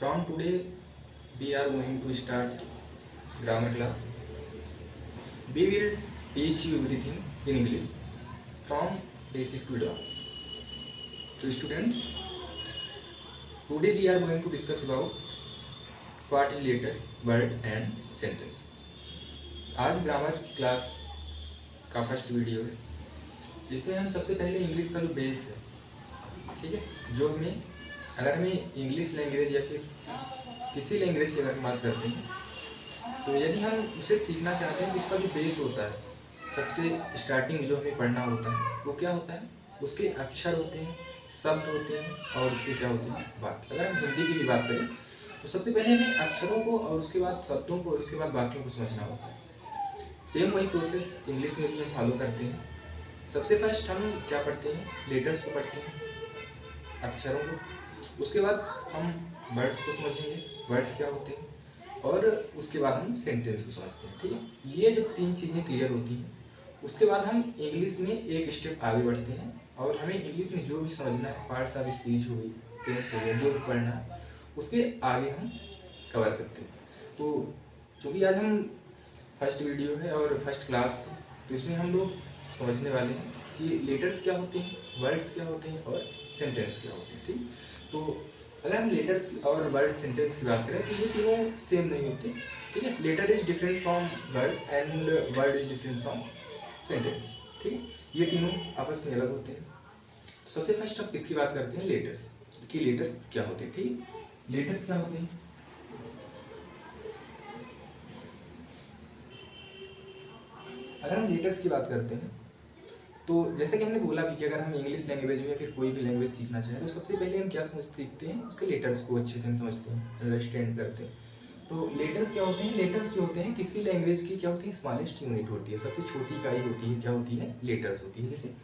From today, we are going to start grammar class. We will teach you everything in English from basic to advanced. So, students, today we are going to discuss about what is letter, word and sentence. आज grammar की class का first video है, जिसमें हम सबसे पहले English का जो बेस है, ठीक है, जो हमें अगर हमें इंग्लिश लैंग्वेज या फिर किसी लैंग्वेज की अगर हम बात करते हैं तो यदि हम उसे सीखना चाहते हैं तो उसका जो बेस होता है, सबसे स्टार्टिंग जो हमें पढ़ना होता है वो क्या होता है, उसके अक्षर होते हैं, शब्द होते हैं और उसके क्या होते हैं, वाक्य। अगर हम हिंदी की भी बात करें तो सबसे पहले हमें अक्षरों को और उसके बाद शब्दों को और उसके बाद वाक्यों को समझना होता है। सेम वही प्रोसेस इंग्लिश में भी हम फॉलो करते हैं। सबसे फर्स्ट हम क्या पढ़ते हैं, लेटर्स को पढ़ते हैं, अक्षरों को। उसके बाद हम वर्ड्स को समझेंगे, वर्ड्स क्या होते हैं, और उसके बाद हम सेंटेंस को समझते हैं। ठीक है, ये जब तीन चीज़ें क्लियर होती हैं उसके बाद हम इंग्लिश में एक स्टेप आगे बढ़ते हैं और हमें इंग्लिश में जो भी समझना है, पार्ट्स ऑफ स्पीच हो गई, टेंस हो गया, जो भी पढ़ना है उसके आगे हम कवर करते हैं। तो चूँकि आज हम फर्स्ट वीडियो है और फर्स्ट क्लास है तो इसमें हम लोग समझने वाले हैं कि लेटर्स क्या होते हैं, वर्ड्स क्या होते हैं और सेंटेंस क्या होते हैं। ठीक, तो अगर हम लेटर्स और वर्ड सेंटेंस की बात करें तो ये तीनों सेम नहीं होते। ठीक है, letter is different from words and word is different from sentence. ठीक है, ये तीनों आपस में अलग होते हैं। सबसे फर्स्ट हम किसकी बात करते हैं, लेटर्स कि लेटर्स क्या होते हैं। ठीक, लेटर्स क्या होते हैं, अगर हम लेटर्स की बात करते हैं तो जैसे कि हमने बोला भी कि अगर हम इंग्लिश लैंग्वेज या फिर कोई भी लैंग्वेज सीखना चाहें तो सबसे पहले हम क्या सीखते हैं, उसके लेटर्स को अच्छे से हम समझते हैं, अंडरस्टैंड करते हैं। तो लेटर्स क्या होते हैं, लेटर्स जो होते हैं किसी लैंग्वेज की क्या होती है, स्मॉलेस्ट यूनिट होती है, सबसे छोटी इकाई होती है, क्या होती है, लेटर्स होती है। जैसे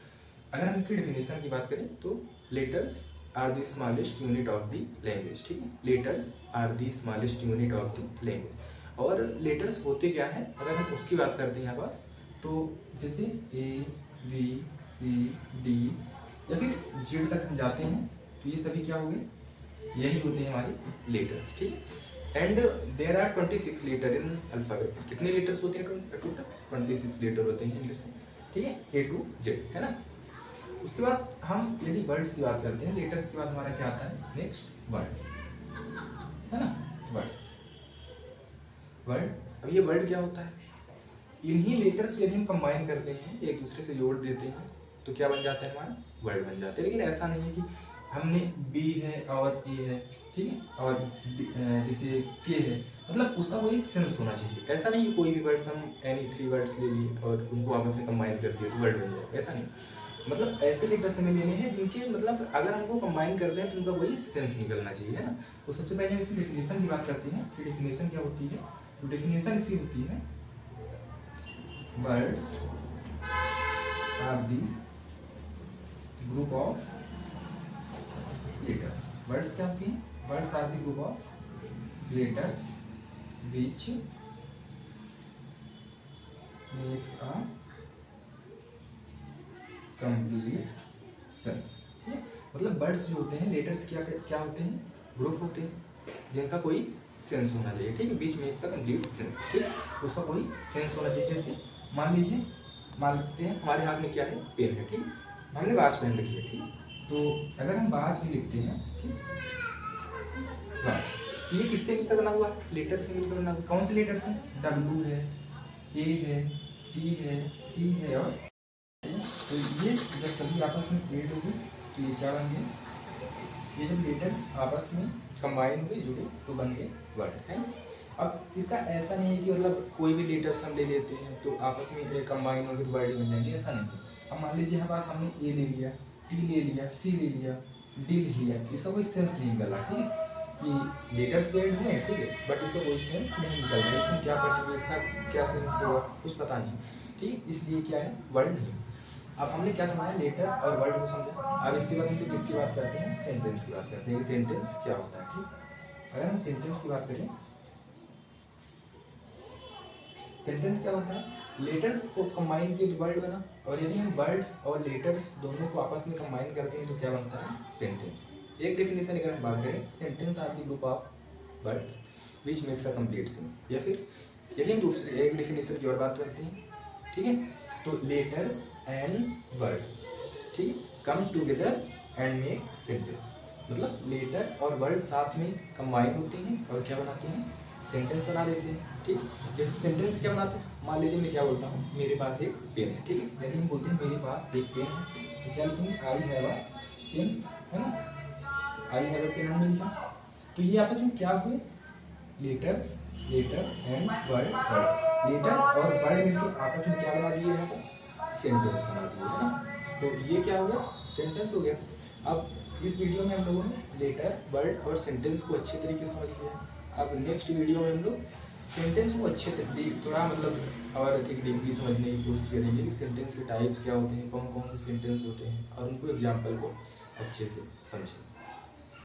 अगर हम इसकी डेफिनेशन की बात करें तो letters are the smallest unit of the language. ठीक है, letters are the smallest unit of the language. और लेटर्स होते क्या है, अगर हम उसकी बात करते हैं यहाँ पास तो जैसे ए बी सी डी या फिर जेड तक हम जाते हैं तो ये सभी क्या हो गए, यही होते हैं हमारे लेटर्स। ठीक है, and there are 26 letter in alphabet. कितने लेटर्स होते हैं टोटल, 26 लेटर होते हैं इंग्लिश में। ठीक है, ए टू जेड, है ना। उसके बाद हम यदि वर्ड्स की बात करते हैं, लेटर्स के बाद हमारा क्या आता है, नेक्स्ट वर्ड, है ना, वर्ड। वर्ड, अब ये वर्ड क्या होता है, इन्हीं लेटर्स यदि हम कंबाइन करते हैं, एक दूसरे से जोड़ देते हैं तो क्या बन जाता है, हमारा वर्ड बन जाता है। लेकिन ऐसा नहीं है कि हमने बी है और ए है, ठीक है, और जैसे के है, मतलब उसका कोई सेंस होना चाहिए। ऐसा नहीं कि कोई भी वर्ड्स हम एनी 3 वर्ड्स ले लिए और उनको आपस में कंबाइन कर दिए तो वर्ड बन जाए, ऐसा नहीं। मतलब ऐसे लेटर्स हमें लेने हैं जिनके मतलब अगर हमको कंबाइन करते हैं तो उनका कोई सेंस निकलना चाहिए, है ना। तो सबसे पहले हम इसकी डेफिनेशन की बात करते हैं कि डेफिनेशन क्या होती है। तो डेफिनेशन इसकी होती है, words are the group of letters. Words क्या होती हैं, words are the group of letters which makes a complete sense. ठीक है, मतलब वर्ड्स जो होते हैं, लेटर्स क्या क्या होते हैं, ग्रुप होते हैं जिनका कोई सेंस होना चाहिए। ठीक है, बीच में एक सा कंप्लीट सेंस। ठीक, उसका कोई सेंस होना चाहिए। जैसे मान लीजिए, मान लेते हैं हमारे हाथ में क्या है, पेन है, ठीक, हमने बाज पहन रखी है। ठीक, तो अगर हम बाज भी लिखते हैं, ठीक, बाज, तो ये किससे मिलकर बना हुआ है, लेटर से मिलकर बना हुआ। कौन से लेटर से, डब्ल्यू है, ए है, टी है, सी है और तो ये जब सभी आपस में क्रिएट होगी तो ये क्या बन गए, ये जब लेटर्स आपस में कंबाइन हुए, जुड़े तो बन गए वर्ड, है ना। अब इसका ऐसा नहीं है कि मतलब कोई भी लेटर्स हम ले लेते हैं तो आपस में कंबाइन होकर वर्ड ही बन जाएंगे, ऐसा नहीं है। अब मान लीजिए हमारे पास हमने ए ले लिया, टी ले लिया, सी ले लिया, डी लिख लिया, इसका कोई सेंस नहीं निकल रहा। ठीक है, कि लेटर्स लेट हैं, ठीक है, बट इसका कोई सेंस नहीं निकल रहा है, इसमें क्या पढ़ेंगे, इसका क्या सेंस होगा कुछ पता नहीं। ठीक, इसलिए क्या है, वर्ड नहीं। अब हमने क्या समझा, लेटर और वर्ड को समझा। अब इसके बाद हम लोग किसकी बात करते हैं, सेंटेंस की बात करते हैं कि सेंटेंस क्या होता है। ठीक, अगर हम सेंटेंस की बात करें, सेंटेंस क्या होता है, लेटर्स को कंबाइन किए तो वर्ड बना, और यदि हम वर्ड्स और लेटर्स दोनों को आपस में कंबाइन करते हैं तो क्या बनता है, सेंटेंस। एक डेफिनेशन अगर हम बात करें, sentence are the group of words which makes a complete sense. या फिर यदि हम दूसरी एक डिफिनेशन की और बात करते हैं, ठीक है, तो लेटर्स एंड वर्ड, ठीक, come together and make sentence. मतलब लेटर और वर्ड साथ में कंबाइन होते हैं और क्या बनाते हैं, सेंटेंस बना देते हैं। ठीक, जैसे सेंटेंस क्या बनाते हैं, मान लीजिए मैं क्या बोलता हूँ, मेरे पास एक पेन है, ठीक है, यदि हम बोलते हैं मेरे पास एक पेन है, तो क्या लिखेंगे, आई हैव अ पेन, है ना, आई हैव अ पेन हमने लिखा। तो ये आपस में क्या हुए, लेटर्स एंड वर्ड, लेटर और वर्ड मिलकर आपस में क्या बना दिए यहाँ पर, सेंटेंस बना दिए, है ना। तो ये क्या हो गया, सेंटेंस हो गया। अब इस वीडियो में हम लोगों ने लेटर, वर्ड और सेंटेंस को अच्छे तरीके से समझ लिया। अब नेक्स्ट वीडियो में हम लोग सेंटेंस को अच्छे तरीके थोड़ा मतलब और एक डीपली समझने की कोशिश करेंगे कि सेंटेंस के टाइप्स क्या होते हैं, कौन कौन से सेंटेंस होते हैं, और उनको एग्जाम्पल को अच्छे से समझें।